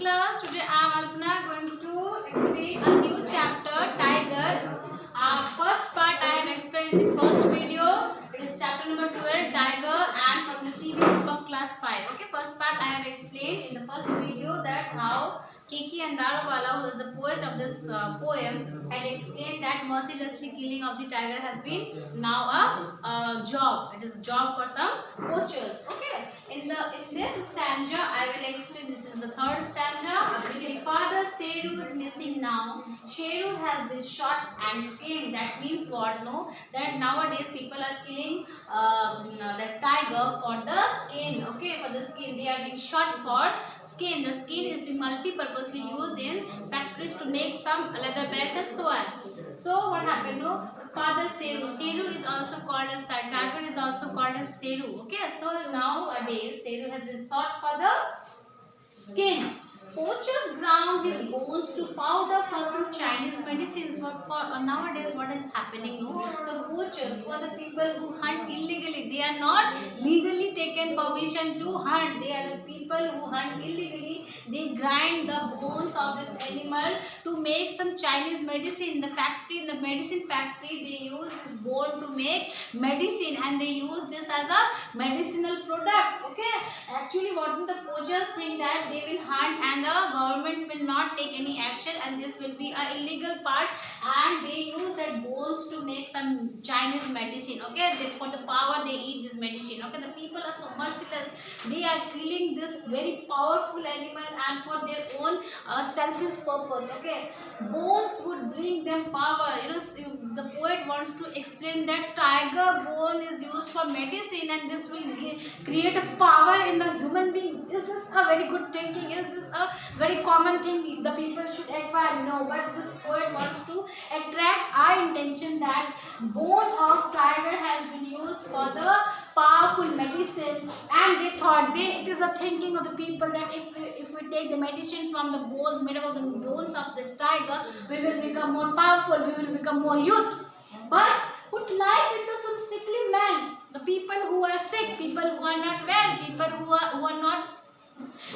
class. Today I am Alpana going to explain a new chapter, Tiger. First part I have explained in the first video. It is chapter number 12, Tiger, and from the CB book of class 5. Okay, first part I have explained in the first video that how Kiki and Darawala, who is the poet of this poem, had explained that mercilessly killing of the tiger has been now a job. It is a job for some poachers. Okay. In this stanza, I will explain. This is the third stanza. The father Sheru is missing now. Sheru has been shot and skinned. That means what? No, that nowadays people are killing the tiger for the skin. Okay, for the skin. They are being shot for skin. The skin is being multi-purposely used in factories to make some leather bags and so on. So what happened? No, father Sheru. Sheru is also called as tiger. Is also called as Sheru. Okay, so nowadays Sheru has been sought for the skin. Poachers ground his bones to powder for some Chinese medicines. But for nowadays, what is happening? No, the poachers, who are the people who hunt illegally, they are not legally taken permission to hunt. They are the people who hunt illegally. They grind the bones of this animal to make some Chinese medicine. In the medicine factory, they use this bone to make medicine, and they use this as a medicinal product. Okay, actually, what the poachers think that they will hunt and the government will not take any action, and this will be a illegal part, and they use that bones to make some Chinese medicine. Okay, for the power they eat this medicine. Okay, the people are so merciless. They are killing this very powerful animal and for their own selfish purpose. Okay, bones would bring them power. You know, the poet wants to explain that tiger bone is used for medicine, and this will create a power in the human being. Is this a very good thinking? Is this a very common thing the people should acquire? No, but this poet wants to attract our intention that bone of tiger has been used for the powerful medicine, and they thought it is a thinking of the people that if we take the medicine from the bones, made up of the bones of this tiger, we will become more powerful, we will become more youth. But put life into some sickly man, the people who are sick, people who are not well, people who are not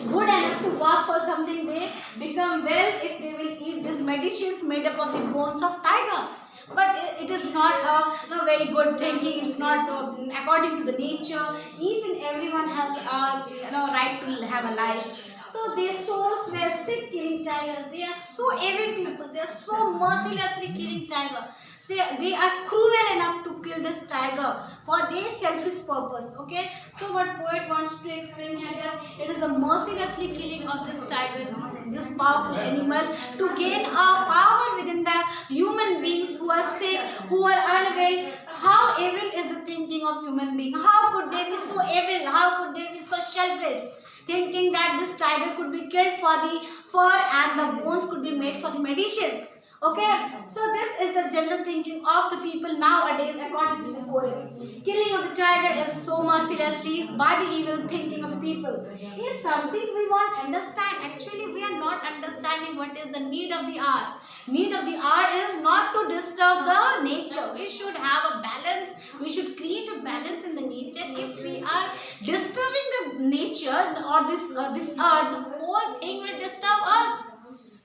good enough to work for something, they become well if they will eat these medicines made up of the bones of tiger. But it is not a very good thinking. It's not according to the nature. Each and everyone has a right to have a life. So their souls were sick killing tigers. They are so evil people. They are so mercilessly killing tiger. They are cruel enough to kill this tiger for their selfish purpose. Okay, so what poet wants to explain here that it is a mercilessly killing of this tiger, this powerful animal, to gain a power within the human beings who are sick, who are unwell. How evil is the thinking of human being? How could they be so evil? How could they be so selfish? Thinking that this tiger could be killed for the fur and the bones could be made for the medicines. Okay, so this is the general thinking of the people nowadays according to the poet. Killing of the tiger is so mercilessly by the evil thinking of the people. Is something we want to understand. Actually, we are not understanding what is the need of the hour. Need of the hour is not to disturb the nature. We should have a balance. We should create a balance in the nature. If we are disturbing the nature or this earth, the whole thing will disturb us.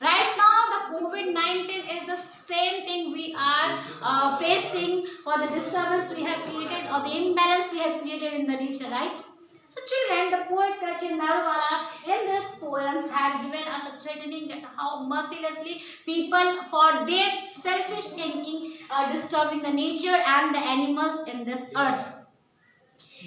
Right now, the COVID-19 is the same thing we are facing for the disturbance we have created or the imbalance we have created in the nature, right? So children, the poet Kaki Darawala in this poem had given us a threatening that how mercilessly people for their selfish thinking are disturbing the nature and the animals in this earth.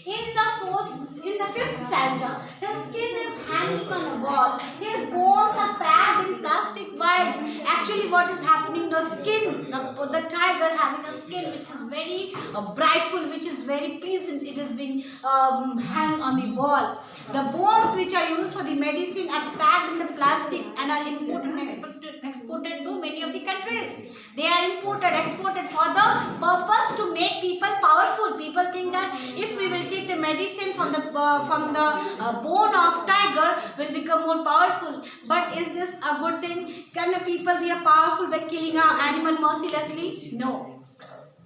In the fifth stanza, his skin is hanging on a wall. His bones are packed in plastic bags. Actually, what is happening? The skin, the tiger having a skin which is very brightful, which is very pleasant. It is being hung on the wall. The bones which are used for the medicine are packed in the plastics and are imported and exported to many of the countries. They are imported, exported for the purpose to make people powerful. People think that if we will take the medicine from the bone of tiger, will become more powerful. But is this a good thing? Can the people be powerful by killing an animal mercilessly? No.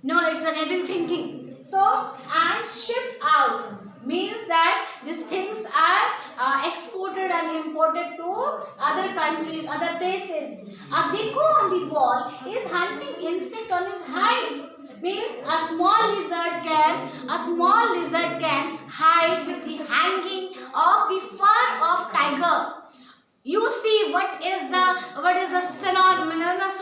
No, it's an evil thinking. So, and shipped out. means that these things are exported and imported to other countries, other places. A gecko on the wall is hunting insect on his hide. Means a small lizard can hide with the hanging of the fur of tiger. You see what is the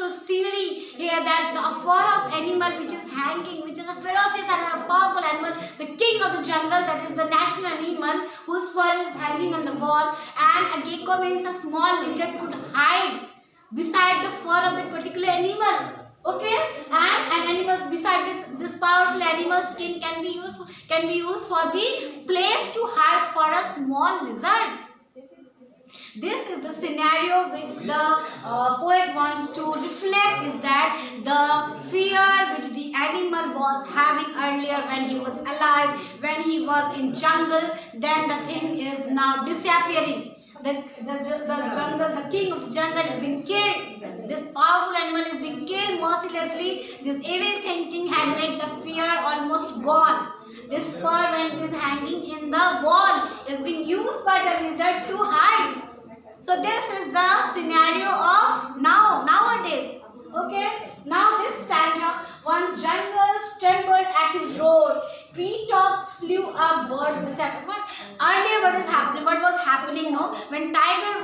scenery here, that the fur of animal which is hanging, which is a ferocious and a powerful animal, the king of the jungle, that is the national animal whose fur is hanging on the wall. And a gecko means a small lizard could hide beside the fur of that particular animal. Okay, and animals beside this powerful animal skin can be used for the place to hide for a small lizard. This is the scenario which the poet wants to reflect, is that the fear which the animal was having earlier when he was alive, when he was in jungle, then the thing is now disappearing. The king of the jungle is being killed. This powerful animal is being killed mercilessly. This evil thinking had made the fear almost gone. This fur, when it is hanging in the wall, is being used by the lizard to hide. So this is the scenario of nowadays. Okay. Now this stanza: once jungles trembled at his roar, treetops flew up, birds disappeared. But earlier, what was happening? No, when tiger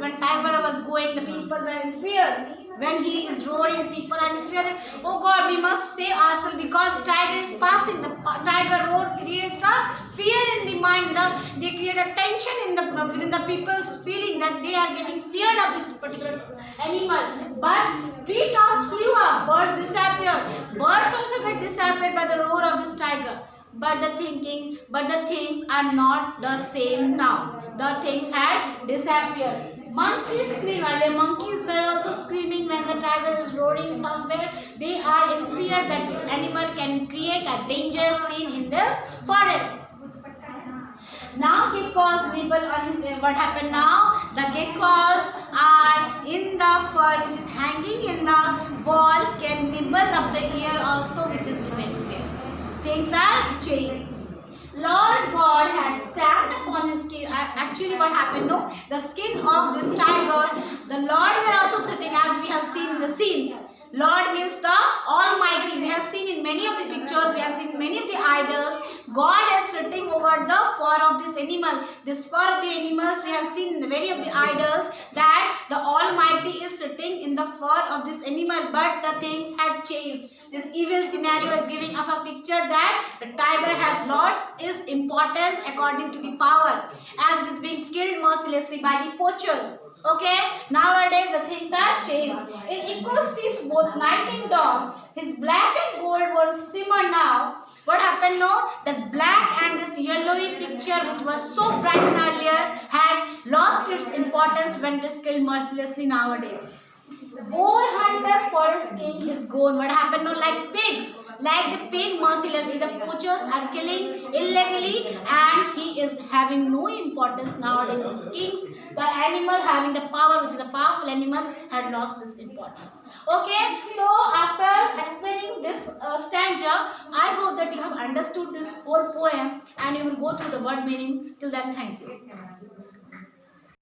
when tiger was going, the people were in fear. When he is roaring, people are in fear. Oh God, we must save ourselves because tiger is passing. The tiger roar creates a fear in the mind. They create a tension within the people's feeling that they are getting feared of this particular animal. But treetops flew up, birds disappeared. Birds also get disappeared by the roar of this tiger. But the things are not the same now. The things had disappeared. Monkeys scream. Earlier, monkeys were also screaming when the tiger is roaring somewhere. They are in fear that this animal can create a dangerous scene in this forest. Now geckos nibble on his ear. What happened now? The geckos are in the fur which is hanging in the wall, can nibble up the ear also, which is remaining there. Things are changed. Lord God had stamped upon his skin. Actually, what happened? No, the skin of this tiger, the Lord were also sitting, as we have seen in the scenes. Lord means the Almighty. We have seen in many of the pictures, we have seen many of the idols. God is sitting over the fur of this animal. This fur of the animals we have seen in the many of the idols, that the Almighty is sitting in the fur of this animal. But the things had changed. This evil scenario is giving us a picture that the tiger has lost its importance according to the power, as it is being killed mercilessly by the poachers. Okay, nowadays the things are changed. In equal steps both night and dawn, his black and gold won't simmer now. What happened now? That black and this yellowy picture which was so bright earlier had lost its importance when it is killed mercilessly nowadays. Boar hunter forest king is gone. What happened now? Like the pig mercilessly, the poachers are killing illegally, and he is having no importance nowadays. This kings, the animal having the power, which is a powerful animal, had lost its importance. Okay, so after explaining this stanza, I hope that you have understood this whole poem and you will go through the word meaning. Till then, thank you.